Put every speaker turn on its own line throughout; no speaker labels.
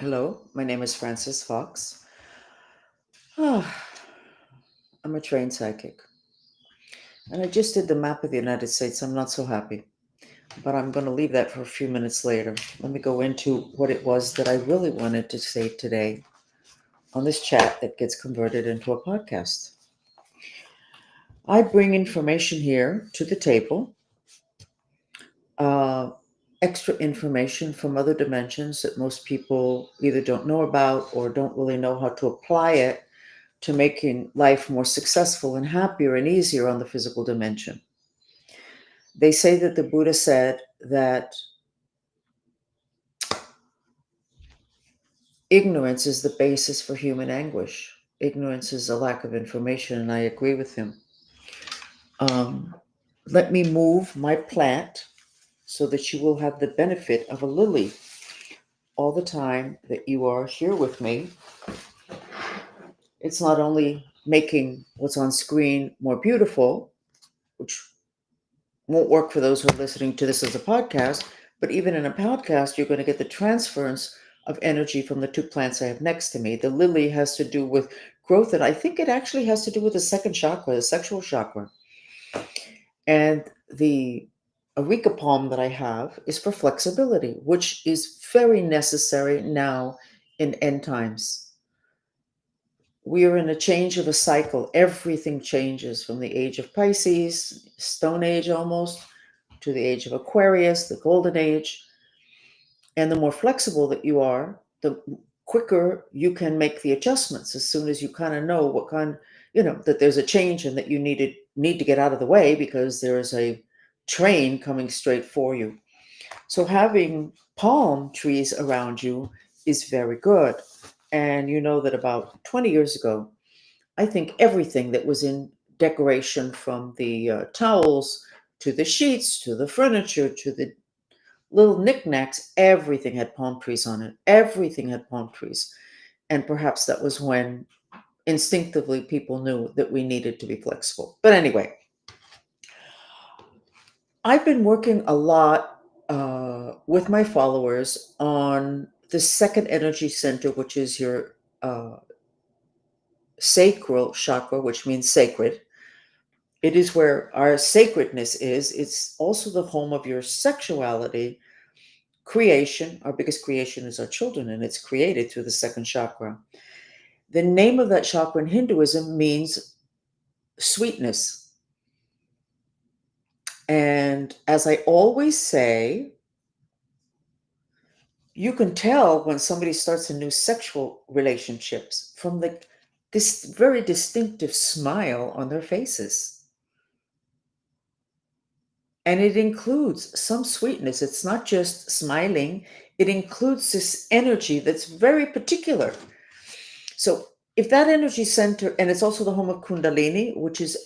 Hello, my name is Francis Fox. Ah, I'm a trained psychic. And I just did the map of the United States. I'm not so happy. But I'm going to leave that for a few minutes later. Let me go into what it was that I really wanted to say today on this chat that gets converted into a podcast. I bring information here to the table, uh, extra information from other dimensions that most people either don't know about or don't really know how to apply it to making life more successful and happier and easier on the physical dimension. They say that the Buddha said that ignorance is the basis for human anguish. Ignorance is a lack of information, and I agree with him. Um, Let me move my plant so that you will have the benefit of a lily all the time that you are here with me. It's not only making what's on screen more beautiful, which won't work for those who are listening to this as a podcast, but even in a podcast, you're going to get the transference of energy from the two plants I have next to me. The lily has to do with growth, and I think it actually has to do with the second chakra, the sexual chakra. And the areca palm that I have is for flexibility, which is very necessary now in end times. We are in a change of a cycle. Everything changes from the age of Pisces, Stone Age almost, to the age of Aquarius, the Golden Age. And the more flexible that you are, the quicker you can make the adjustments as soon as you kind of know what kind, that there's a change and that you need to get out of the way because there is a train coming straight for you. So having palm trees around you is very good. And you know that about 20 years ago, I think everything that was in decoration, from the towels to the sheets to the furniture to the little knickknacks, everything had palm trees on it. Everything had palm trees. And perhaps that was when instinctively people knew that we needed to be flexible. But anyway, I've been working a lot with my followers on the second energy center, which is your sacral chakra, which means sacred. It is where our sacredness is. It's also the home of your sexuality, creation. Our biggest creation is our children, and it's created through the second chakra. The name of that chakra in Hinduism means sweetness. And as I always say, you can tell when somebody starts a new sexual relationships from this very distinctive smile on their faces. And it includes some sweetness. It's not just smiling, it includes this energy that's very particular. So if that energy center, and it's also the home of Kundalini, which is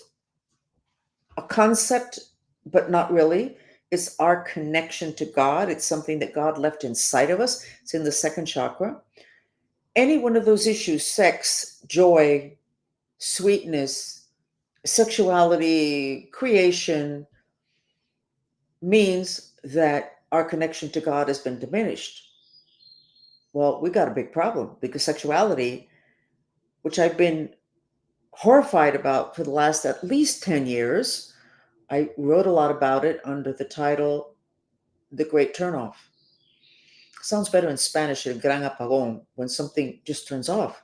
a concept, but not really. It's our connection to God. It's something that God left inside of us. It's in the second chakra. Any one of those issues, sex, joy, sweetness, sexuality, creation, means that our connection to God has been diminished. Well, we got a big problem because sexuality, which I've been horrified about for the last at least 10 years, I wrote a lot about it under the title The Great Turnoff. Sounds better in Spanish, el gran apagón, when something just turns off,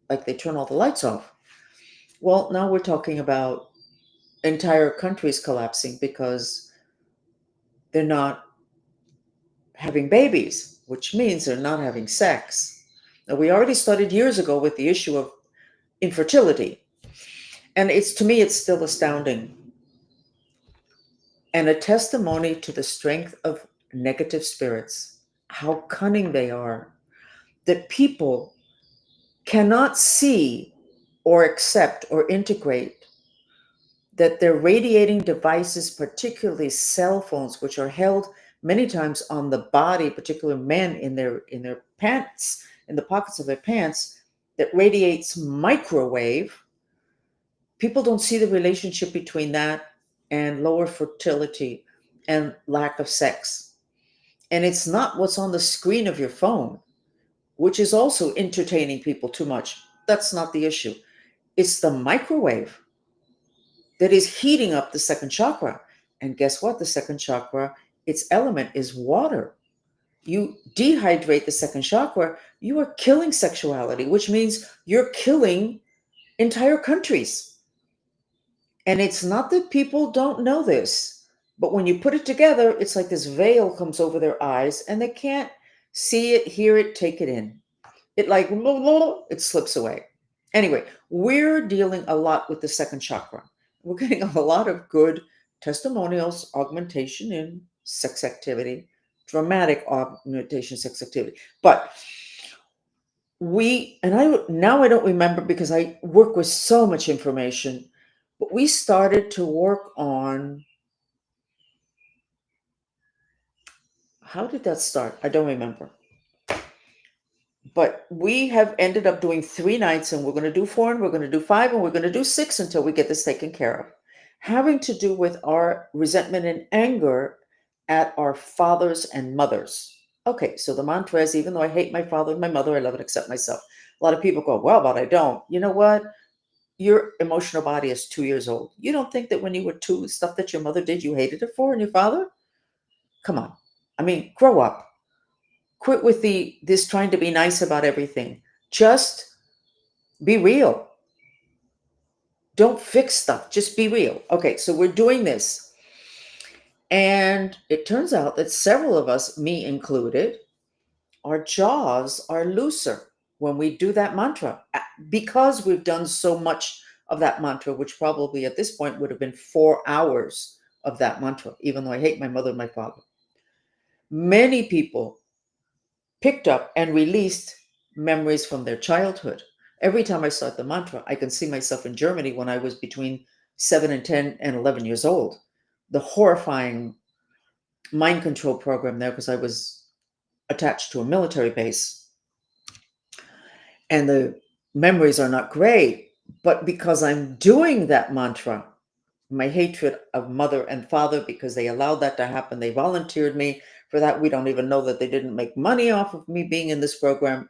like they turn all the lights off. Well, now we're talking about entire countries collapsing because they're not having babies, which means they're not having sex. Now, we already started years ago with the issue of infertility. And to me, it's still astounding and a testimony to the strength of negative spirits, how cunning they are, that people cannot see or accept or integrate that their radiating devices, particularly cell phones, which are held many times on the body, particularly men in their pants, in the pockets of their pants, that radiates microwave. People don't see the relationship between that and lower fertility and lack of sex. And it's not what's on the screen of your phone. which is also entertaining people too much. That's not the issue. It's the microwave that is heating up the second chakra. And guess what? The second chakra, its element is water. You dehydrate the second chakra, you are killing sexuality, which means you're killing entire countries. And it's not that people don't know this, but when you put it together, it's like this veil comes over their eyes and they can't see it, hear it, take it in. It like, it slips away. Anyway, we're dealing a lot with the second chakra. We're getting a lot of good testimonials, augmentation in sex activity, dramatic augmentation sex activity. But I don't remember because I work with so much information, but we started to work on, how did that start? I don't remember. But we have ended up doing 3 nights, and we're going to do 4, and we're going to do 5, and we're going to do 6 until we get this taken care of. Having to do with our resentment and anger at our fathers and mothers. Okay, so the mantra is, even though I hate my father and my mother, I love and accept myself. A lot of people go, well, but I don't. You know what? Your emotional body is 2 years old. You don't think that when you were 2, stuff that your mother did, you hated her for, and your father? Come on. I mean, grow up. Quit with this trying to be nice about everything. Just be real. Don't fix stuff. Just be real. Okay, so we're doing this. And it turns out that several of us, me included, our jaws are looser when we do that mantra because we've done so much of that mantra, which probably at this point would have been 4 hours of that mantra, even though I hate my mother and my father. Many people picked up and released memories from their childhood. Every time I start the mantra, I can see myself in Germany when I was between 7 and 10 and 11 years old. The horrifying mind control program there, because I was attached to a military base. And the memories are not great, but because I'm doing that mantra, my hatred of mother and father, because they allowed that to happen, they volunteered me for that. We don't even know that they didn't make money off of me being in this program.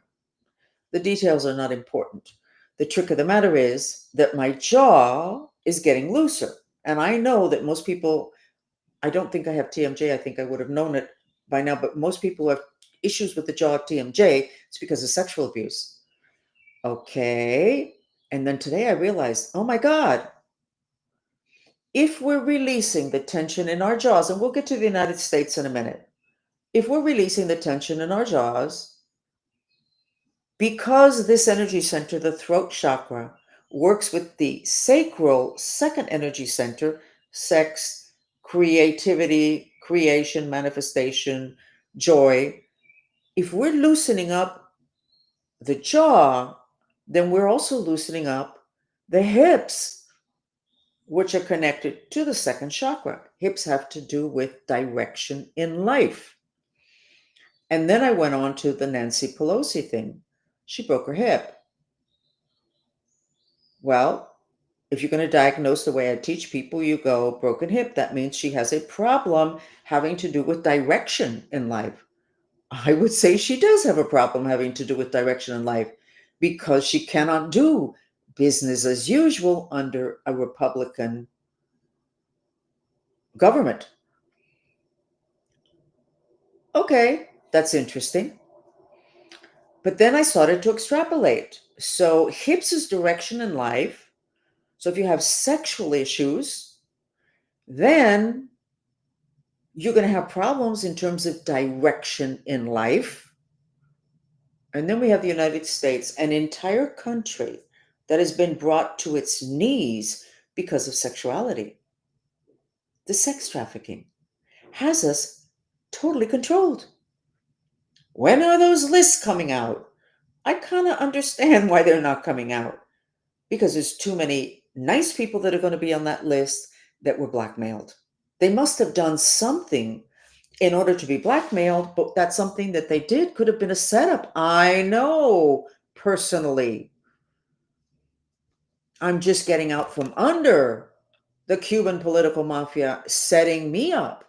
The details are not important. The trick of the matter is that my jaw is getting looser. And I know that most people, I don't think I have TMJ. I think I would have known it by now, but most people who have issues with the jaw TMJ, it's because of sexual abuse. Okay. And then today I realized, oh my God, if we're releasing the tension in our jaws, and we'll get to the United States in a minute, if we're releasing the tension in our jaws, because this energy center, the throat chakra, works with the sacral second energy center, sex, creativity, creation, manifestation, joy. If we're loosening up the jaw, then we're also loosening up the hips, which are connected to the second chakra. Hips have to do with direction in life. And then I went on to the Nancy Pelosi thing. She broke her hip. Well, if you're going to diagnose the way I teach people, you go broken hip. That means she has a problem having to do with direction in life. I would say she does have a problem having to do with direction in life because she cannot do business as usual under a Republican government. Okay, that's interesting. But then I started to extrapolate. So hips is direction in life. So if you have sexual issues, then you're going to have problems in terms of direction in life. And then we have the United States, an entire country that has been brought to its knees because of sexuality. The sex trafficking has us totally controlled. When are those lists coming out? I kind of understand why they're not coming out because there's too many nice people that are going to be on that list that were blackmailed. They must have done something in order to be blackmailed, but that's something that they did could have been a setup. I know personally. I'm just getting out from under the Cuban political mafia setting me up,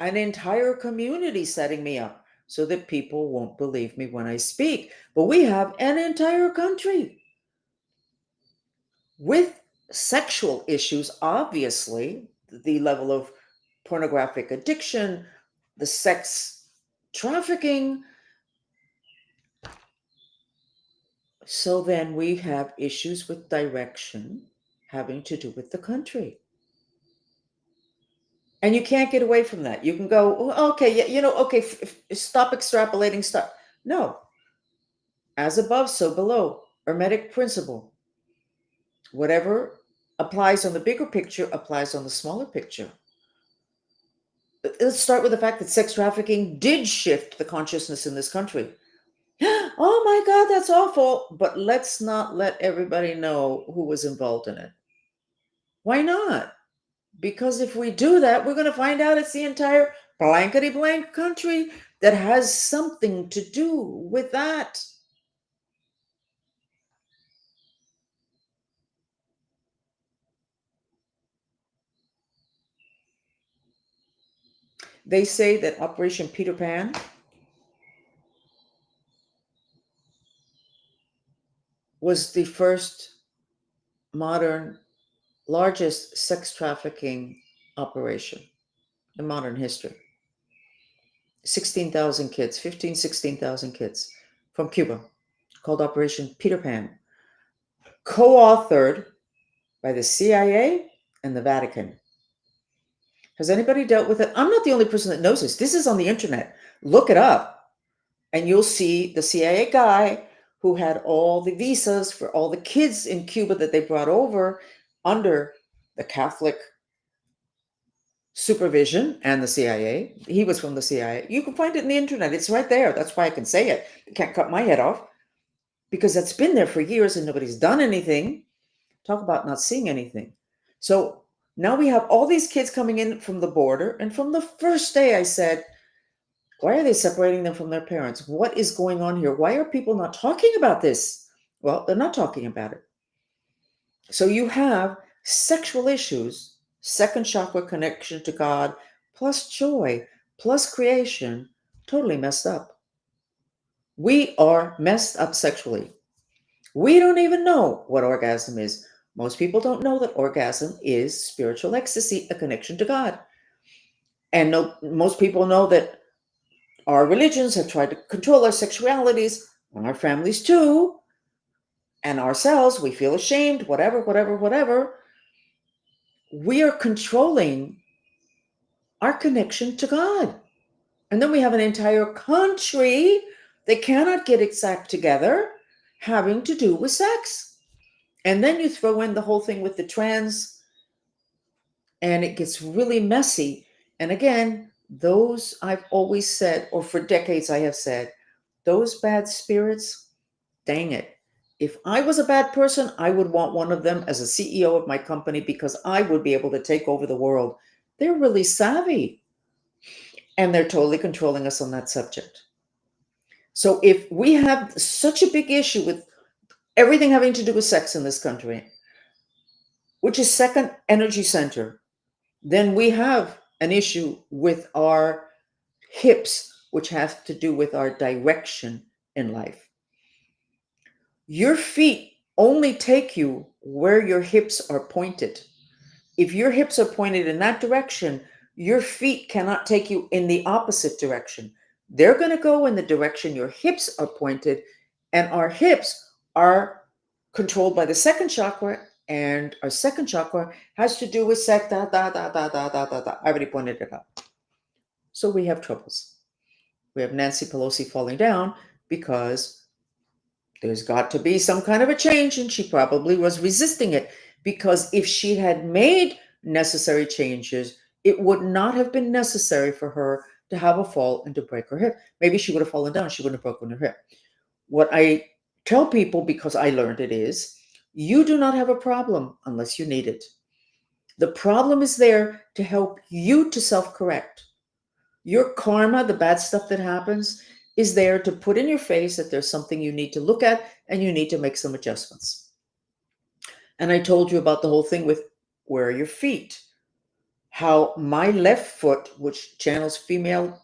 an entire community setting me up. so that people won't believe me when I speak. But we have an entire country with sexual issues, obviously, the level of pornographic addiction, the sex trafficking. So then we have issues with direction having to do with the country. And you can't get away from that. You can go, "Oh, okay, yeah, okay, stop extrapolating stuff." No, as above, so below. Hermetic principle. Whatever applies on the bigger picture applies on the smaller picture. Let's start with the fact that sex trafficking did shift the consciousness in this country. Oh my God, that's awful. But let's not let everybody know who was involved in it. Why not? Because if we do that, we're going to find out it's the entire blankety blank country that has something to do with that. They say that Operation Peter Pan was the first modern, largest sex trafficking operation in modern history. 16,000 kids, 15, 16,000 kids from Cuba, called Operation Peter Pan, co authored by the CIA and the Vatican. Has anybody dealt with it? I'm not the only person that knows this. This is on the internet. Look it up, and you'll see the CIA guy who had all the visas for all the kids in Cuba that they brought over under the Catholic supervision and the CIA. He was from the CIA. You can find it in the internet. It's right there. That's why I can say it. You can't cut my head off because that's been there for years and nobody's done anything. Talk about not seeing anything. So now we have all these kids coming in from the border. And from the first day, I said, why are they separating them from their parents? What is going on here? Why are people not talking about this? Well, they're not talking about it. So you have sexual issues, second chakra connection to God, plus joy, plus creation, totally messed up. We are messed up sexually. We don't even know what orgasm is. Most people don't know that orgasm is spiritual ecstasy, a connection to God. And no, most people know that our religions have tried to control our sexualities and our families too, and ourselves. We feel ashamed, whatever, whatever, whatever. We are controlling our connection to God. And then we have an entire country that cannot get its act together having to do with sex. And then you throw in the whole thing with the trans, and it gets really messy. And again, those I've always said, or for decades I have said, those bad spirits, dang it. If I was a bad person, I would want one of them as a CEO of my company because I would be able to take over the world. They're really savvy and they're totally controlling us on that subject. So if we have such a big issue with everything having to do with sex in this country, which is second energy center, then we have an issue with our hips, which have to do with our direction in life. Your feet only take you where your hips are pointed. If your hips are pointed in that direction, your feet cannot take you in the opposite direction. They're going to go in the direction your hips are pointed, and our hips are controlled by the second chakra, and our second chakra has to do with sex. Da, da, da, da, da, da, da, da. I already pointed it out. So we have troubles. We have Nancy Pelosi falling down because there's got to be some kind of a change, and she probably was resisting it because if she had made necessary changes, it would not have been necessary for her to have a fall and to break her hip. Maybe she would have fallen down, she wouldn't have broken her hip. What I tell people, because I learned it, is you do not have a problem unless you need it. The problem is there to help you to self correct. Your karma, the bad stuff that happens, is there to put in your face that there's something you need to look at and you need to make some adjustments. And I told you about the whole thing with where are your feet? How my left foot, which channels female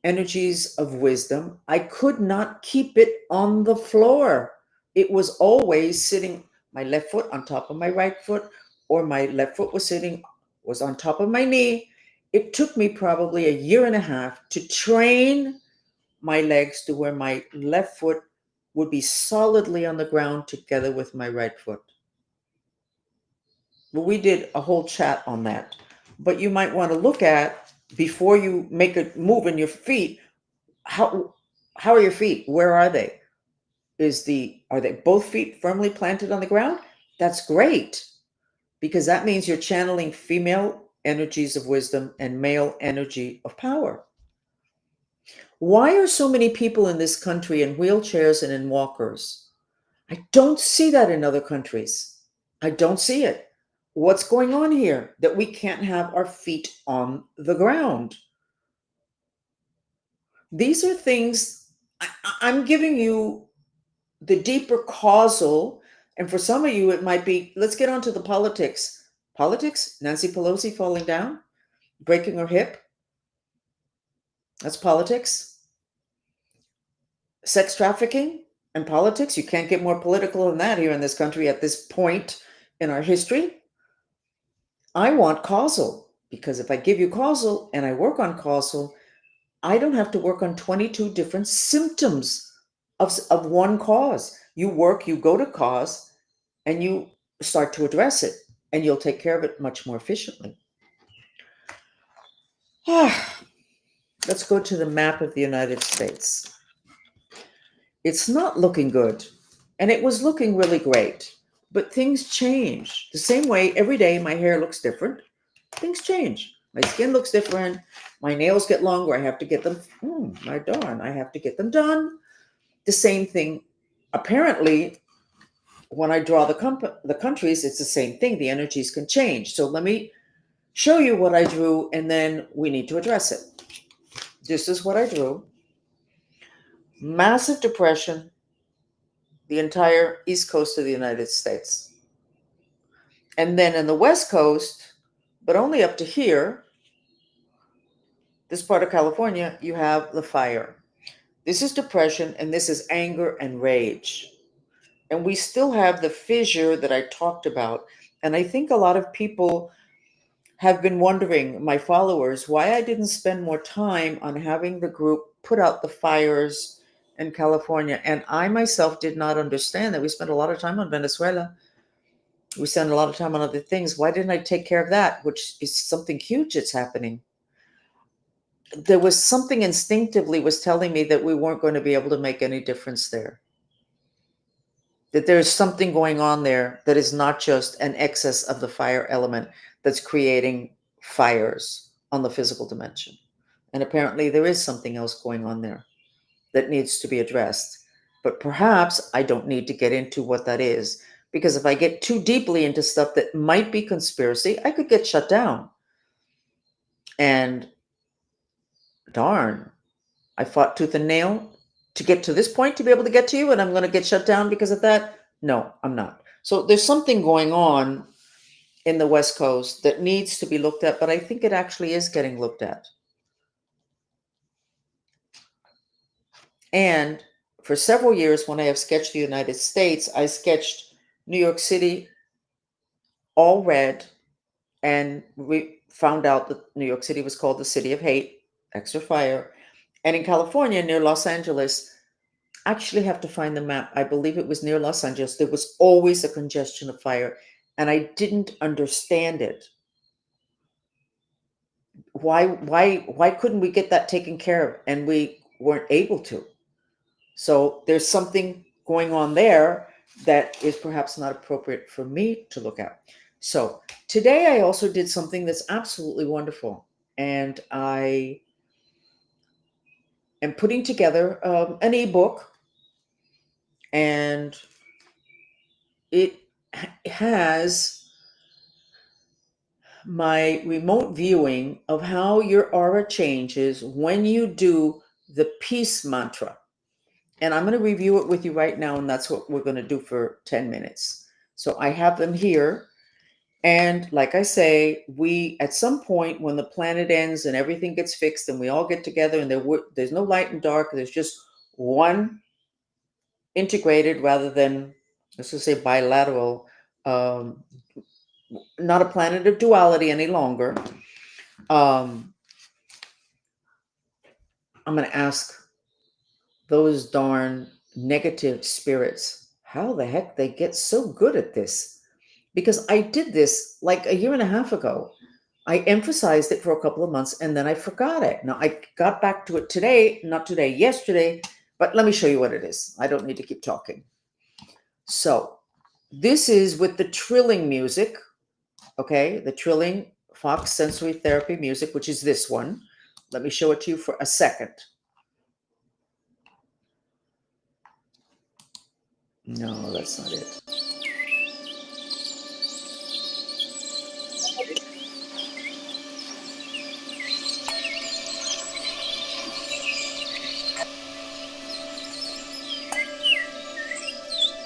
energies of wisdom, I could not keep it on the floor. It was always sitting, my left foot on top of my right foot, or my left foot was on top of my knee. It took me probably a year and a half to train my legs to where my left foot would be solidly on the ground together with my right foot. Well, we did a whole chat on that. But you might want to look at, before you make a move in your feet, how how are your feet? Where are they? Are they both feet firmly planted on the ground? That's great, because that means you're channeling female energies of wisdom and male energy of power. Why are so many people in this country in wheelchairs and in walkers? I don't see that in other countries. I don't see it. What's going on here that we can't have our feet on the ground? These are things I'm giving you the deeper causal, and for some of you, it might be, let's get on to the politics. Politics? Nancy Pelosi falling down, breaking her hip. That's politics. Sex trafficking and politics. You can't get more political than that here in this country at this point in our history. I want causal, because if I give you causal and I work on causal, I don't have to work on 22 different symptoms of one cause. You work, you go to cause, and you start to address it, and you'll take care of it much more efficiently. Let's go to the map of the United States. It's not looking good, and it was looking really great, but things change. The same way every day my hair looks different, things change. My skin looks different. My nails get longer. I have to get them. My darn, I have to get them done. The same thing. Apparently, when I draw the countries, it's the same thing. The energies can change. So let me show you what I drew, and then we need to address it. This is what I drew. Massive depression, the entire east coast of the United States. And then in the west coast, but only up to here, this part of California, you have the fire. This is depression, and this is anger and rage. And we still have the fissure that I talked about. And I think a lot of people have been wondering, my followers, why I didn't spend more time on having the group put out the fires in California. And I myself did not understand that. We spent a lot of time on Venezuela. We spent a lot of time on other things. Why didn't I take care of that, which is something huge that's happening? There was something instinctively was telling me that we weren't going to be able to make any difference there. That there's something going on there that is not just an excess of the fire element that's creating fires on the physical dimension. And apparently there is something else going on there that needs to be addressed. But perhaps I don't need to get into what that is, because if I get too deeply into stuff that might be conspiracy, I could get shut down. And darn, I fought tooth and nail to get to this point to be able to get to you, and I'm going to get shut down because of that? No, I'm not. So there's something going on in the West Coast that needs to be looked at, but I think it actually is getting looked at. And for several years, when I have sketched the United States, I sketched New York City all red, and we found out that New York City was called the City of Hate, extra fire. And in California, near Los Angeles, actually have to find the map. I believe it was near Los Angeles. There was always a congestion of fire, and I didn't understand it. Why couldn't we get that taken care of? And we weren't able to. So there's something going on there that is perhaps not appropriate for me to look at. So today I also did something that's absolutely wonderful, and I am putting together an ebook, and it has my remote viewing of how your aura changes when you do the peace mantra. And I'm going to review it with you right now, and that's what we're going to do for 10 minutes. So I have them here. And like I say, we at some point when the planet ends and everything gets fixed and we all get together and there's no light and dark, there's just one integrated rather than, let's just say, bilateral, um, not a planet of duality any longer. um, I'm going to ask those darn negative spirits how the heck they get so good at this, because I did this like a year and a half ago. I emphasized it for a couple of months and then I forgot it. Now I got back to it today, not today, yesterday, but let me show you what it is. I don't need to keep talking. So this is with the trilling music, okay? The trilling Fox sensory therapy music, which is this one. Let me show it to you for a second. No, that's not it.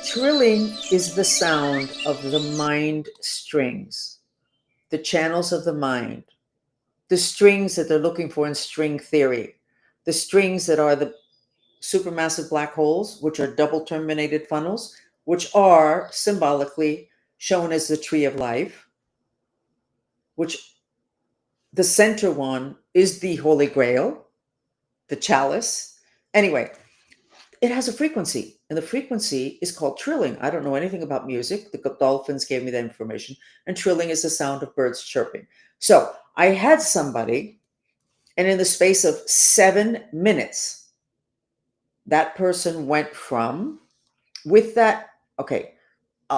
Trilling is the sound of the mind strings, the channels of the mind, the strings that they're looking for in string theory, the strings that are the supermassive black holes, which are double terminated funnels, which are symbolically shown as the tree of life, which the center one is the Holy Grail, the chalice. Anyway, it has a frequency, and the frequency is called trilling. I don't know anything about music. The dolphins gave me that information, and trilling is the sound of birds chirping. So I had somebody, and in the space of 7 minutes, that person went from, with that, okay,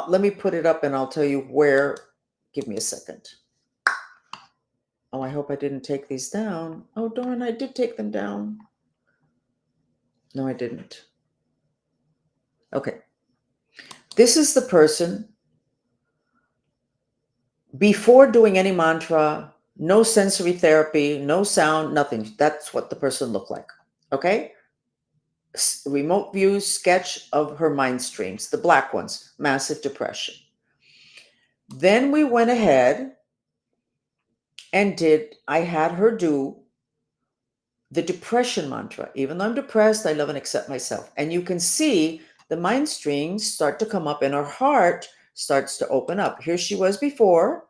let me put it up and I'll tell you where. Give me a second. Oh, I hope I didn't take these down. Oh, darn, I did take them down. No, I didn't. Okay. This is the person before doing any mantra, no sensory therapy, no sound, nothing. That's what the person looked like. Okay. Remote view sketch of her mind streams, the black ones, massive depression. Then we went ahead and I had her do the depression mantra. Even though I'm depressed, I love and accept myself. And you can see the mind streams start to come up and her heart starts to open up. Here she was before,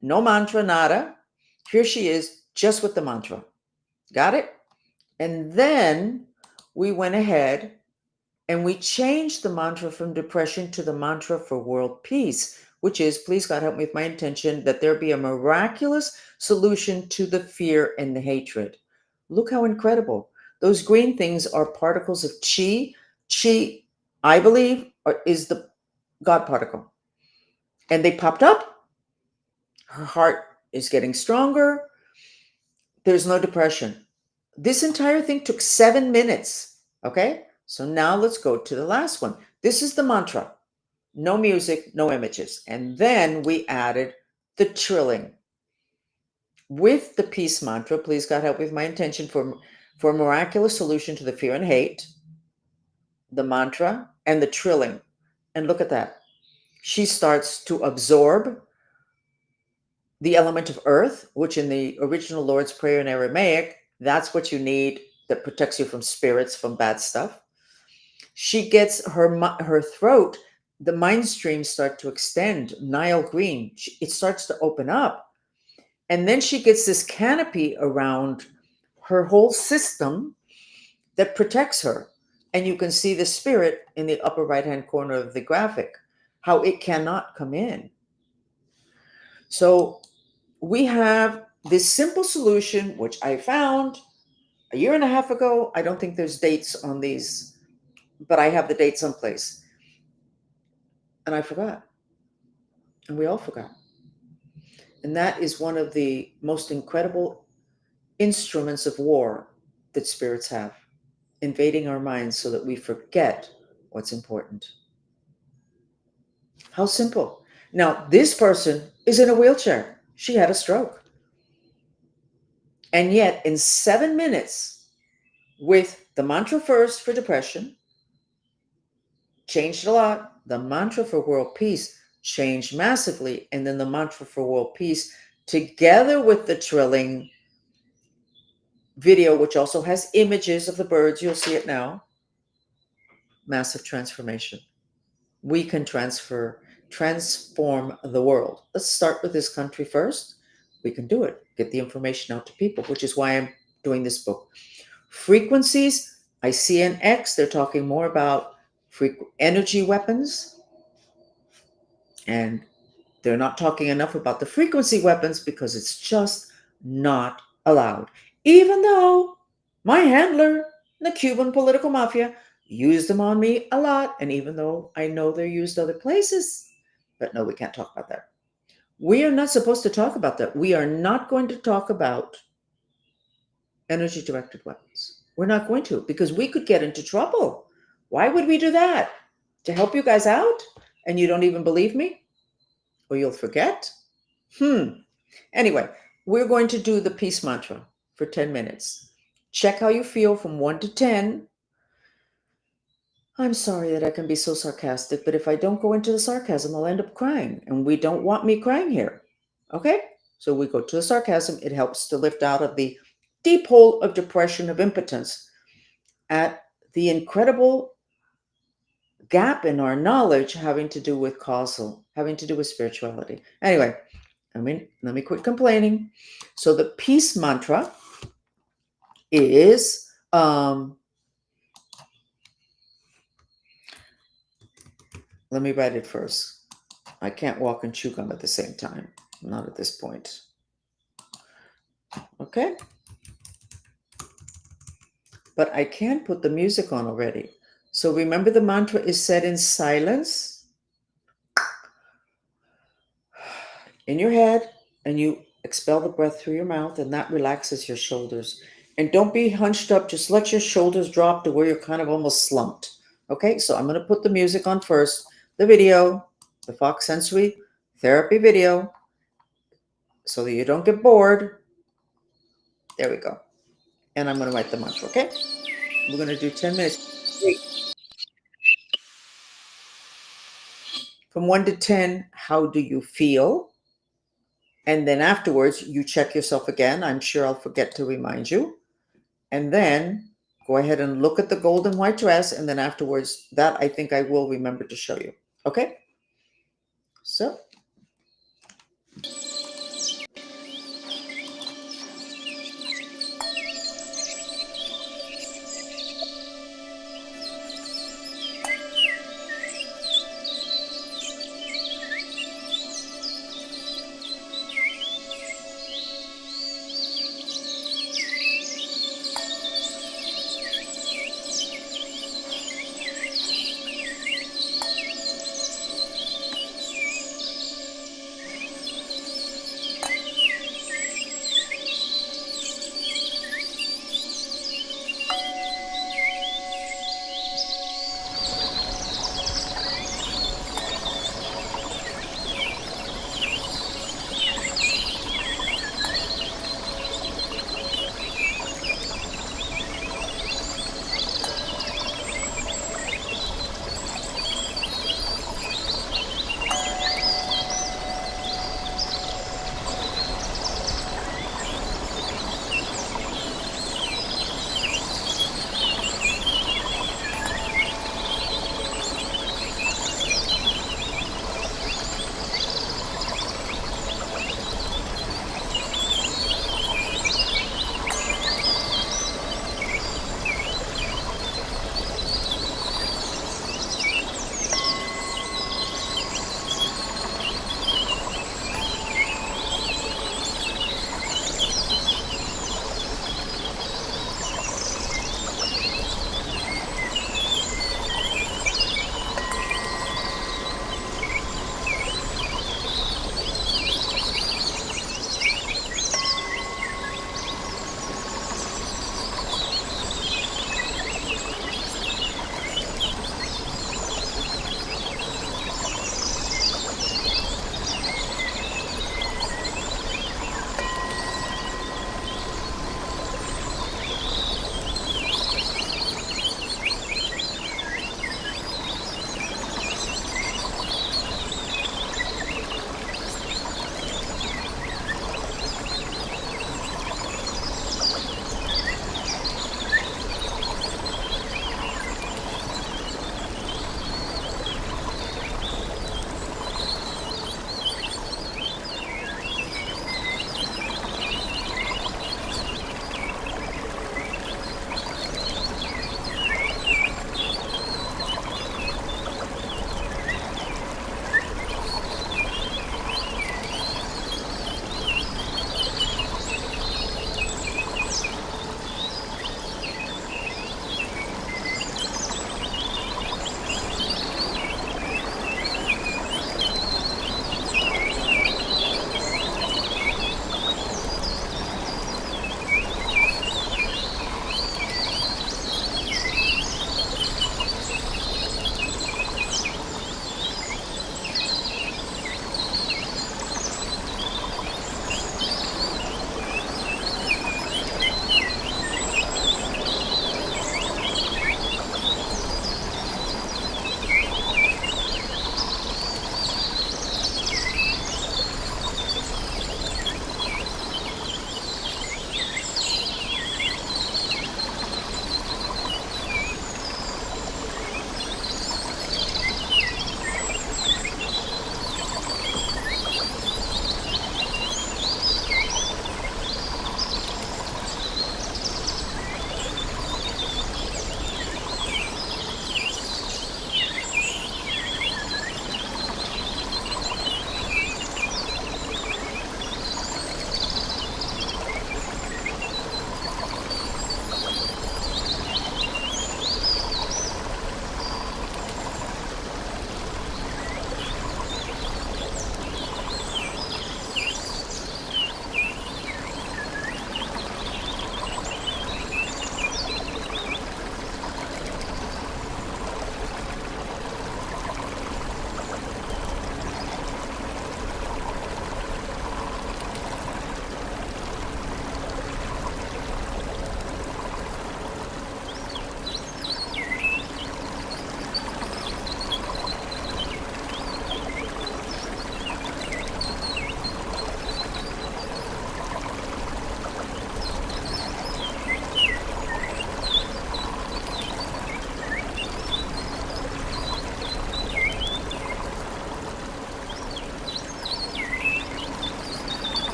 no mantra, nada. Here she is just with the mantra. Got it? And then we went ahead and we changed the mantra from depression to the mantra for world peace, which is, please God, help me with my intention that there be a miraculous solution to the fear and the hatred. Look how incredible. Those green things are particles of chi. Chi, I believe, is the God particle. And they popped up. Her heart is getting stronger. There's no depression. This entire thing took 7 minutes. Okay? So now let's go to the last one. This is the mantra. No music, no images. And then we added the trilling. With the peace mantra, please God help with my intention for a miraculous solution to the fear and hate, the mantra, and the trilling. And look at that. She starts to absorb the element of earth, which in the original Lord's Prayer in Aramaic, that's what you need that protects you from spirits, from bad stuff. She gets her throat, the mind streams start to extend, Nile green. It starts to open up. And then she gets this canopy around her whole system that protects her. And you can see the spirit in the upper right-hand corner of the graphic, how it cannot come in. So we have this simple solution, which I found a year and a half ago. I don't think there's dates on these, but I have the date someplace. And I forgot. And we all forgot. And that is one of the most incredible instruments of war that spirits have, invading our minds so that we forget what's important. How simple. Now, this person is in a wheelchair. She had a stroke. And yet, in 7 minutes, with the mantra first for depression, changed a lot. The mantra for world peace, change massively. And then the mantra for world peace, together with the trilling video, which also has images of the birds, you'll see it now, massive transformation. We can transform the world. Let's start with this country first. We can do it. Get the information out to people, which is why I'm doing this book. Frequencies, I see in X, they're talking more about energy weapons, and they're not talking enough about the frequency weapons because it's just not allowed. Even though my handler, the Cuban political mafia, used them on me a lot, and even though I know they're used other places, but no, we can't talk about that. We are not supposed to talk about that. We are not going to talk about energy directed weapons. We're not going to, because we could get into trouble. Why would we do that? To help you guys out? And you don't even believe me? Or you'll forget? Anyway, we're going to do the peace mantra for 10 minutes. Check how you feel from 1 to 10. I'm sorry that I can be so sarcastic, but if I don't go into the sarcasm, I'll end up crying. And we don't want me crying here. Okay? So we go to the sarcasm. It helps to lift out of the deep hole of depression, of impotence, at the incredible gap in our knowledge having to do with causal, having to do with spirituality. Anyway, let me quit complaining. So the peace mantra is let me write it first. I can't walk and chew gum at the same time. Not at this point. Okay? But I can put the music on already. So remember, the mantra is said in silence in your head, and you expel the breath through your mouth, and that relaxes your shoulders. And don't be hunched up. Just let your shoulders drop to where you're kind of almost slumped. Okay, so I'm going to put the music on first, the video, the Fox Sensory Therapy video, so that you don't get bored. There we go. And I'm going to write the mantra, okay? We're going to do 10 minutes. Wait. From 1 to 10, how do you feel? And then afterwards, you check yourself again. I'm sure I'll forget to remind you. And then go ahead and look at the golden white dress. And then afterwards, that I think I will remember to show you. Okay? So.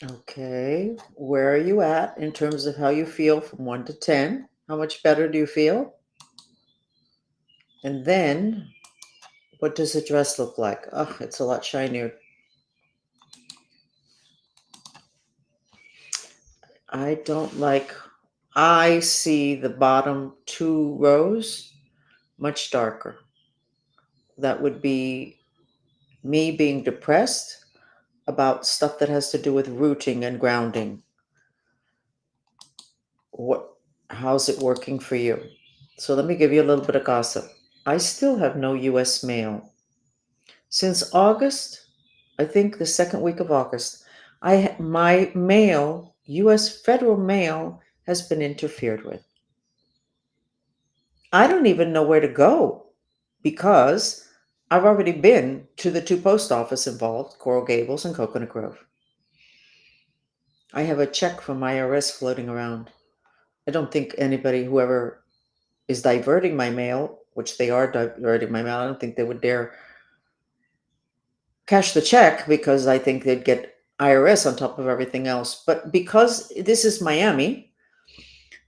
Okay. Where are you at in terms of how you feel from 1 to 10? How much better do you feel? And then, what does the dress look like? Oh, it's a lot shinier. I don't like, I see the bottom two rows much darker. That would be me being depressed about stuff that has to do with rooting and grounding. What, how's it working for you? So let me give you a little bit of gossip. I still have no US mail. Since August, I think the second week of August, my mail, US federal mail, has been interfered with. I don't even know where to go because I've already been to the two post office involved, Coral Gables and Coconut Grove. I have a check from IRS floating around. I don't think anybody, whoever is diverting my mail, which they are diverting my mail, I don't think they would dare cash the check because I think they'd get IRS on top of everything else. But because this is Miami,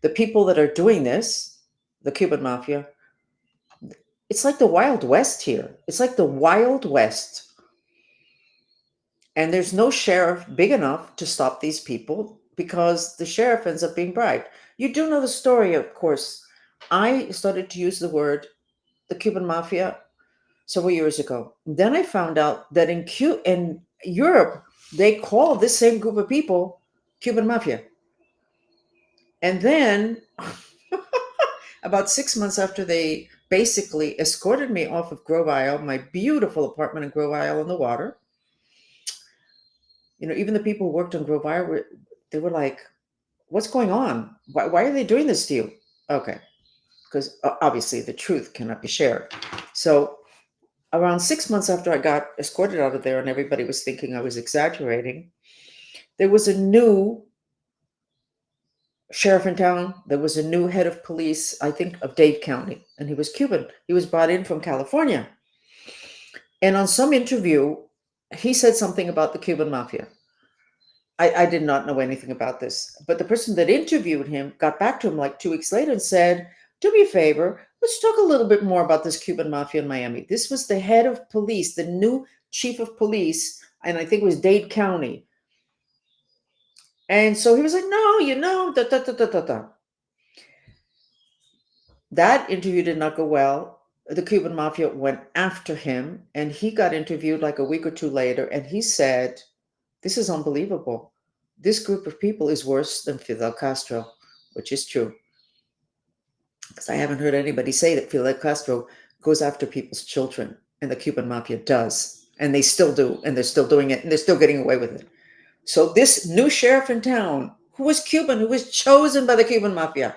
the people that are doing this, the Cuban mafia, it's like the Wild West here. It's like the Wild West. And there's no sheriff big enough to stop these people because the sheriff ends up being bribed. You do know the story, of course. I started to use the word the Cuban mafia several years ago. Then I found out that in Europe, they call this same group of people Cuban mafia. And then about 6 months after they basically escorted me off of Grove Isle, my beautiful apartment in Grove Isle on the water, even the people who worked on Grove Isle, they were like, what's going on? Why are they doing this to you? Okay, because obviously the truth cannot be shared. So around 6 months after I got escorted out of there and everybody was thinking I was exaggerating, there was a new sheriff in town. There was a new head of police, I think, of Dade County, and he was Cuban. He was brought in from California. And on some interview, he said something about the Cuban mafia. I did not know anything about this, but the person that interviewed him got back to him like 2 weeks later and said, do me a favor, let's talk a little bit more about this Cuban mafia in Miami. This was the head of police, the new chief of police, and I think it was Dade County. And so he was like, no, da, da, da, da, da, da. That interview did not go well. The Cuban mafia went after him, and he got interviewed like a week or two later, and he said, this is unbelievable. This group of people is worse than Fidel Castro, which is true. Because I haven't heard anybody say that Fidel Castro goes after people's children, and the Cuban mafia does. And they still do, and they're still doing it, and they're still getting away with it. So this new sheriff in town, who was Cuban, who was chosen by the Cuban mafia,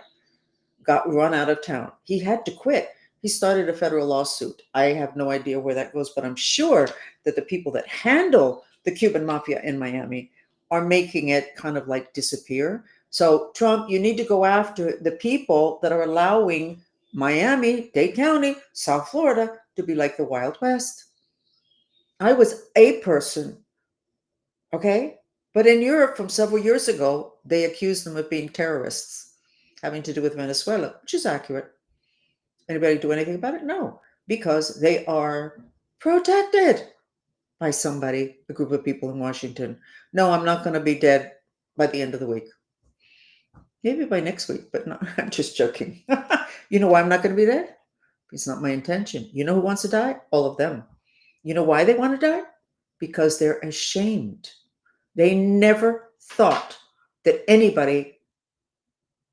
got run out of town. He had to quit. He started a federal lawsuit. I have no idea where that goes, but I'm sure that the people that handle the Cuban mafia in Miami are making it kind of like disappear. So, Trump, you need to go after the people that are allowing Miami, Dade County, South Florida to be like the Wild West. I was a person, okay? But in Europe from several years ago, they accused them of being terrorists having to do with Venezuela, which is accurate. Anybody do anything about it? No, because they are protected by somebody, a group of people in Washington. No, I'm not going to be dead by the end of the week. Maybe by next week, but no, I'm just joking. You know why I'm not going to be dead? It's not my intention. You know who wants to die? All of them. You know why they want to die? Because they're ashamed. They never thought that anybody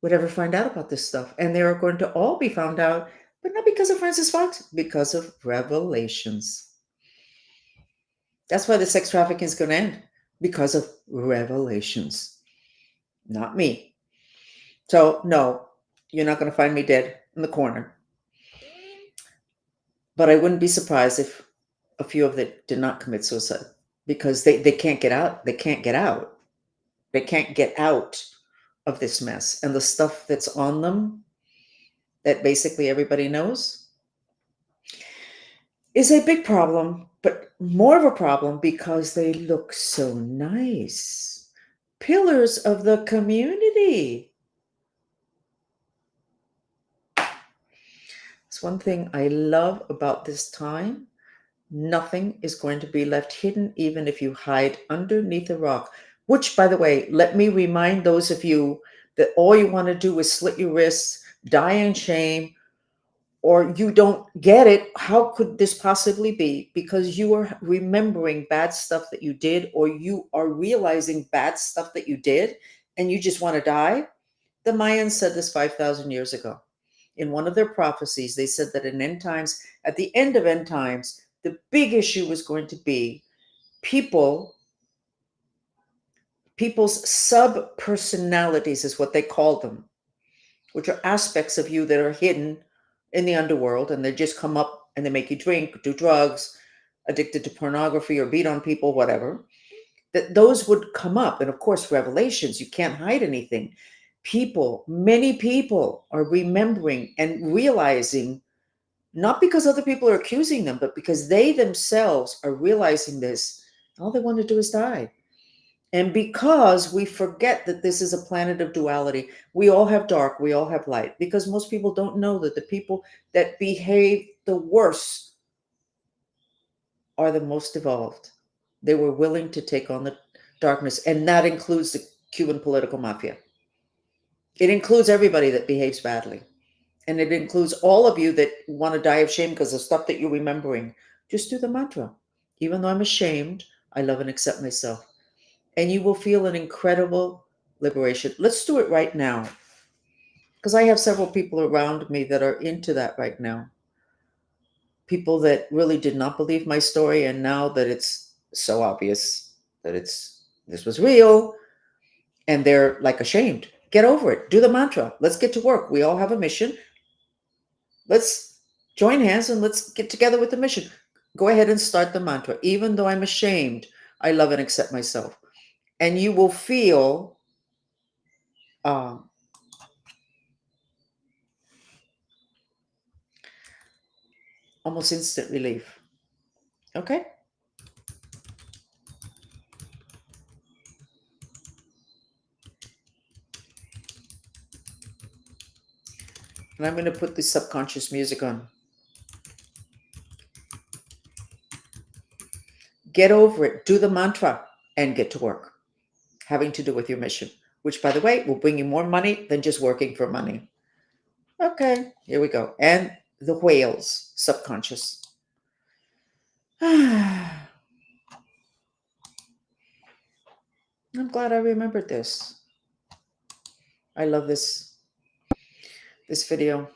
would ever find out about this stuff. And they are going to all be found out, but not because of Francis Fox, because of revelations. That's why the sex trafficking is going to end, because of revelations. Not me. So, no, you're not going to find me dead in the corner. But I wouldn't be surprised if a few of them did not commit suicide because they can't get out. They can't get out. They can't get out of this mess. And the stuff that's on them that basically everybody knows is a big problem, but more of a problem because they look so nice. pillars of the community. It's one thing I love about this time. Nothing is going to be left hidden, even if you hide underneath a rock. Which, by the way, let me remind those of you that all you want to do is slit your wrists, die in shame, or you don't get it. How could this possibly be? Because you are remembering bad stuff that you did, or you are realizing bad stuff that you did, and you just want to die. The Mayans said this 5,000 years ago. In one of their prophecies, they said that in end times, at the end of end times, the big issue was going to be people's sub personalities, is what they called them, which are aspects of you that are hidden in the underworld, and they just come up and they make you drink, do drugs, addicted to pornography, or beat on people, whatever. That those would come up. And of course, revelations, you can't hide anything. Many people are remembering and realizing, not because other people are accusing them, but because they themselves are realizing this. All they want to do is die. And because we forget that this is a planet of duality, we all have dark, we all have light, because most people don't know that the people that behave the worst are the most evolved. They were willing to take on the darkness, and that includes the Cuban political mafia. It includes everybody that behaves badly. And it includes all of you that want to die of shame because of stuff that you're remembering. Just do the mantra. Even though I'm ashamed, I love and accept myself. And you will feel an incredible liberation. Let's do it right now. Because I have several people around me that are into that right now. People that really did not believe my story, and now that it's so obvious that this was real, and they're like ashamed. Get over it. Do the mantra. Let's get to work. We all have a mission. Let's join hands and let's get together with the mission. Go ahead and start the mantra. Even though I'm ashamed, I love and accept myself. And you will feel almost instant relief. Okay? And I'm going to put this subconscious music on. Get over it. Do the mantra and get to work. Having to do with your mission, which, by the way, will bring you more money than just working for money. Okay, here we go. And the whales, subconscious. I'm glad I remembered this. I love this video.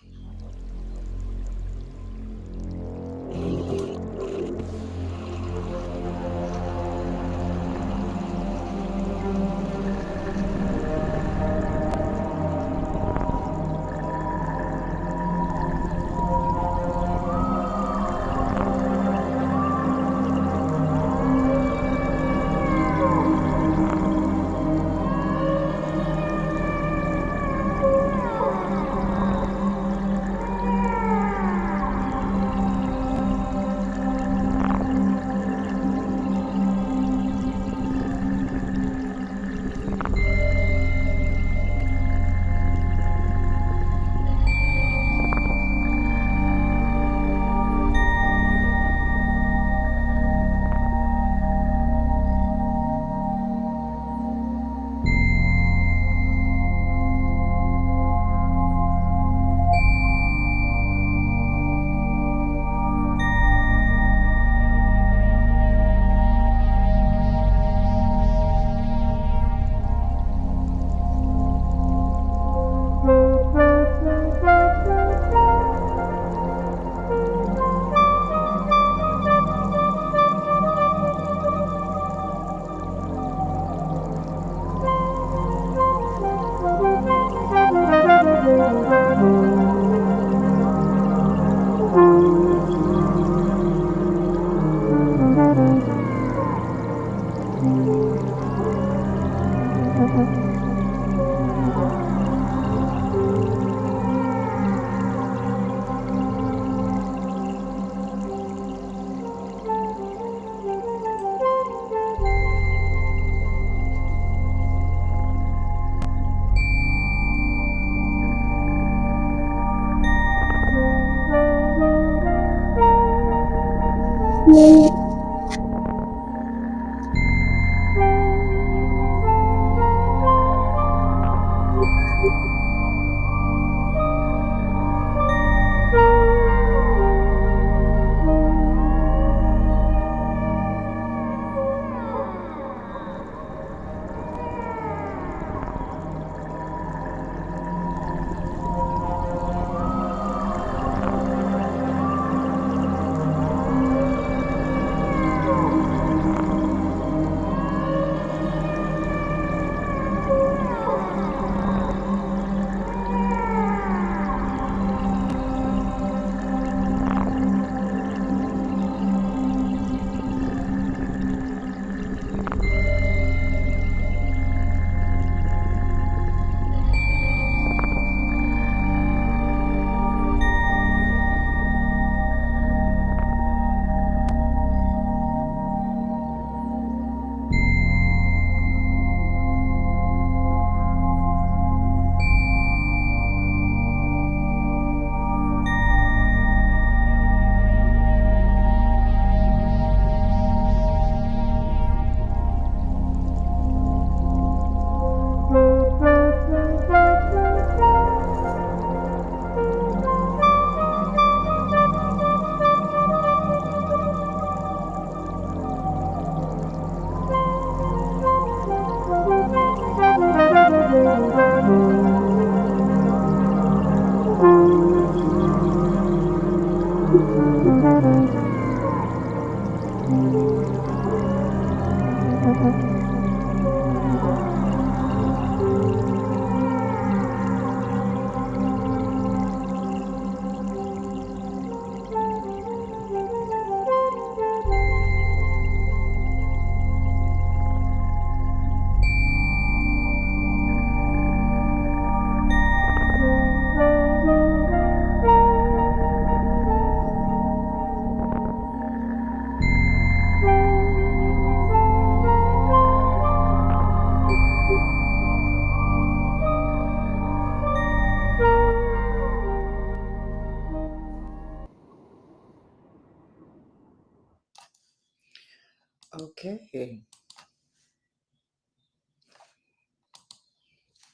Okay.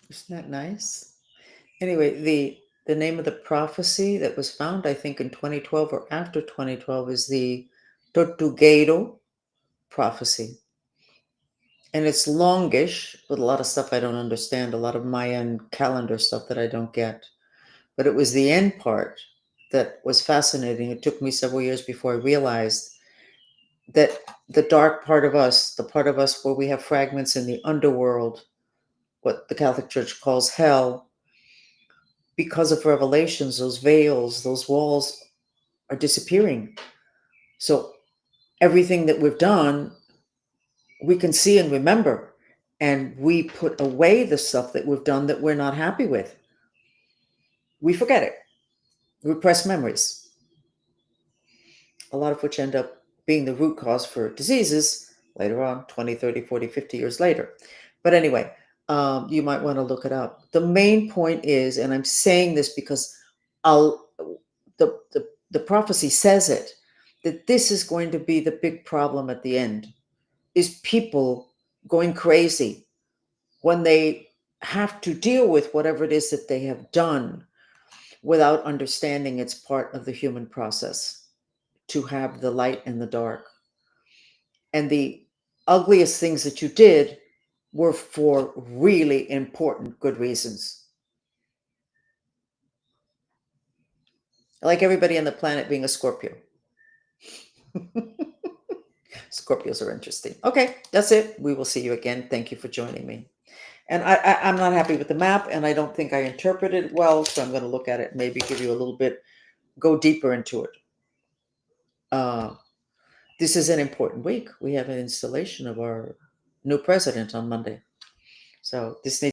Isn't that nice? Anyway, the name of the prophecy that was found, I think, in 2012 or after 2012 is the Tortuguero prophecy. And it's longish with a lot of stuff I don't understand, a lot of Mayan calendar stuff that I don't get. But it was the end part that was fascinating. It took me several years before I realized that the dark part of us, the part of us where we have fragments in the underworld, what the Catholic Church calls hell, because of revelations, those veils, those walls are disappearing. So everything that we've done, we can see and remember. And we put away the stuff that we've done that we're not happy with. We forget it. Repressed memories, a lot of which end up being the root cause for diseases later on, 20, 30, 40, 50 years later. But anyway, you might want to look it up. The main point is, and I'm saying this because I'll, the prophecy says it, that this is going to be the big problem at the end, is people going crazy when they have to deal with whatever it is that they have done without understanding it's part of the human process to have the light and the dark. And the ugliest things that you did were for really important good reasons. Like everybody on the planet being a Scorpio. Scorpios are interesting. Okay, that's it. We will see you again. Thank you for joining me. And I'm not happy with the map, and I don't think I interpreted it well, so I'm going to look at it and maybe give you a little bit, go deeper into it. This is an important week. We have an installation of our new president on Monday. So this needs